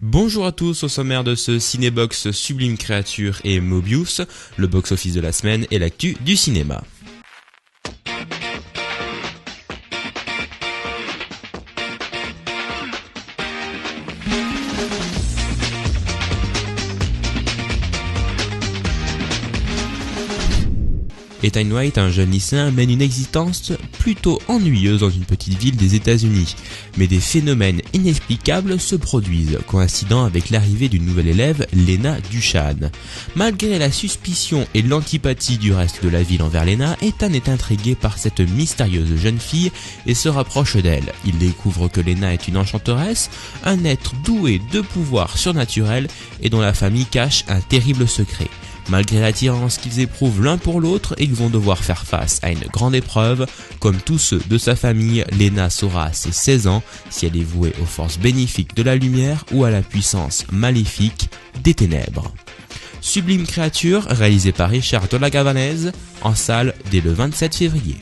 Bonjour à tous, au sommaire de ce Cinébox Sublime Créature et Mobius, le box-office de la semaine et l'actu du cinéma. Ethan White, un jeune lycéen, mène une existence plutôt ennuyeuse dans une petite ville des États-Unis. Mais des phénomènes inexplicables se produisent, coïncidant avec l'arrivée d'une nouvelle élève, Lena Duchan. Malgré la suspicion et l'antipathie du reste de la ville envers Lena, Ethan est intrigué par cette mystérieuse jeune fille et se rapproche d'elle. Il découvre que Lena est une enchanteresse, un être doué de pouvoirs surnaturels et dont la famille cache un terrible secret. Malgré l'attirance qu'ils éprouvent l'un pour l'autre, ils vont devoir faire face à une grande épreuve. Comme tous ceux de sa famille, Lena saura à ses 16 ans si elle est vouée aux forces bénéfiques de la lumière ou à la puissance maléfique des ténèbres. Sublime Créature, réalisé par Richard Dolagavanez, en salle dès le 27 février.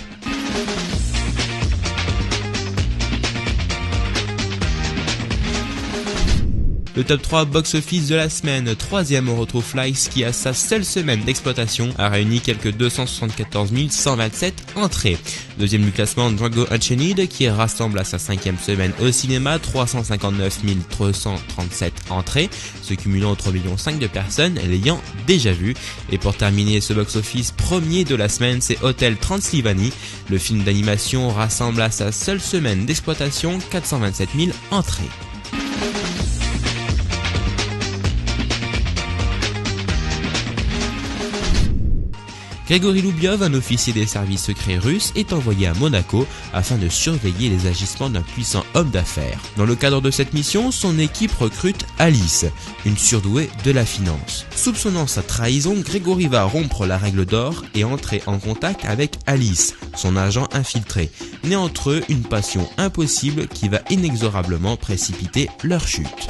Le top 3 box-office de la semaine, troisième on retrouve Flies qui à sa seule semaine d'exploitation a réuni quelques 274 127 entrées. Deuxième du classement, Django Unchained qui rassemble à sa cinquième semaine au cinéma 359 337 entrées, se cumulant aux 3,5 millions de personnes l'ayant déjà vu. Et pour terminer ce box-office premier de la semaine, c'est Hotel Transylvanie. Le film d'animation rassemble à sa seule semaine d'exploitation 427 000 entrées. Grégory Loubiov, un officier des services secrets russes, est envoyé à Monaco afin de surveiller les agissements d'un puissant homme d'affaires. Dans le cadre de cette mission, son équipe recrute Alice, une surdouée de la finance. Soupçonnant sa trahison, Grégory va rompre la règle d'or et entrer en contact avec Alice, son agent infiltré. Naît entre eux une passion impossible qui va inexorablement précipiter leur chute.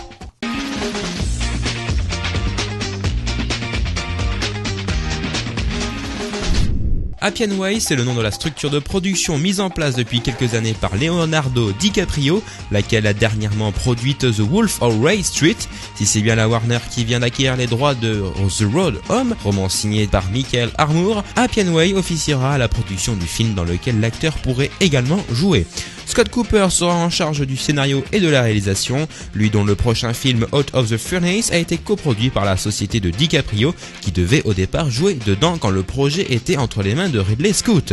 Appian Way, c'est le nom de la structure de production mise en place depuis quelques années par Leonardo DiCaprio, laquelle a dernièrement produit The Wolf of Wall Street. Si c'est bien la Warner qui vient d'acquérir les droits de The Road Home, roman signé par Michael Armour, Appian Way officiera à la production du film dans lequel l'acteur pourrait également jouer. Scott Cooper sera en charge du scénario et de la réalisation, lui dont le prochain film Out of the Furnace a été coproduit par la société de DiCaprio qui devait au départ jouer dedans quand le projet était entre les mains de Ridley Scott.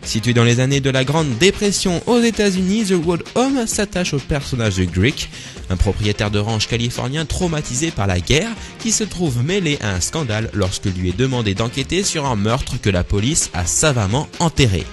Situé dans les années de la Grande Dépression aux États-Unis, The Road Home s'attache au personnage de Greek, un propriétaire de ranch californien traumatisé par la guerre qui se trouve mêlé à un scandale lorsque lui est demandé d'enquêter sur un meurtre que la police a savamment enterré.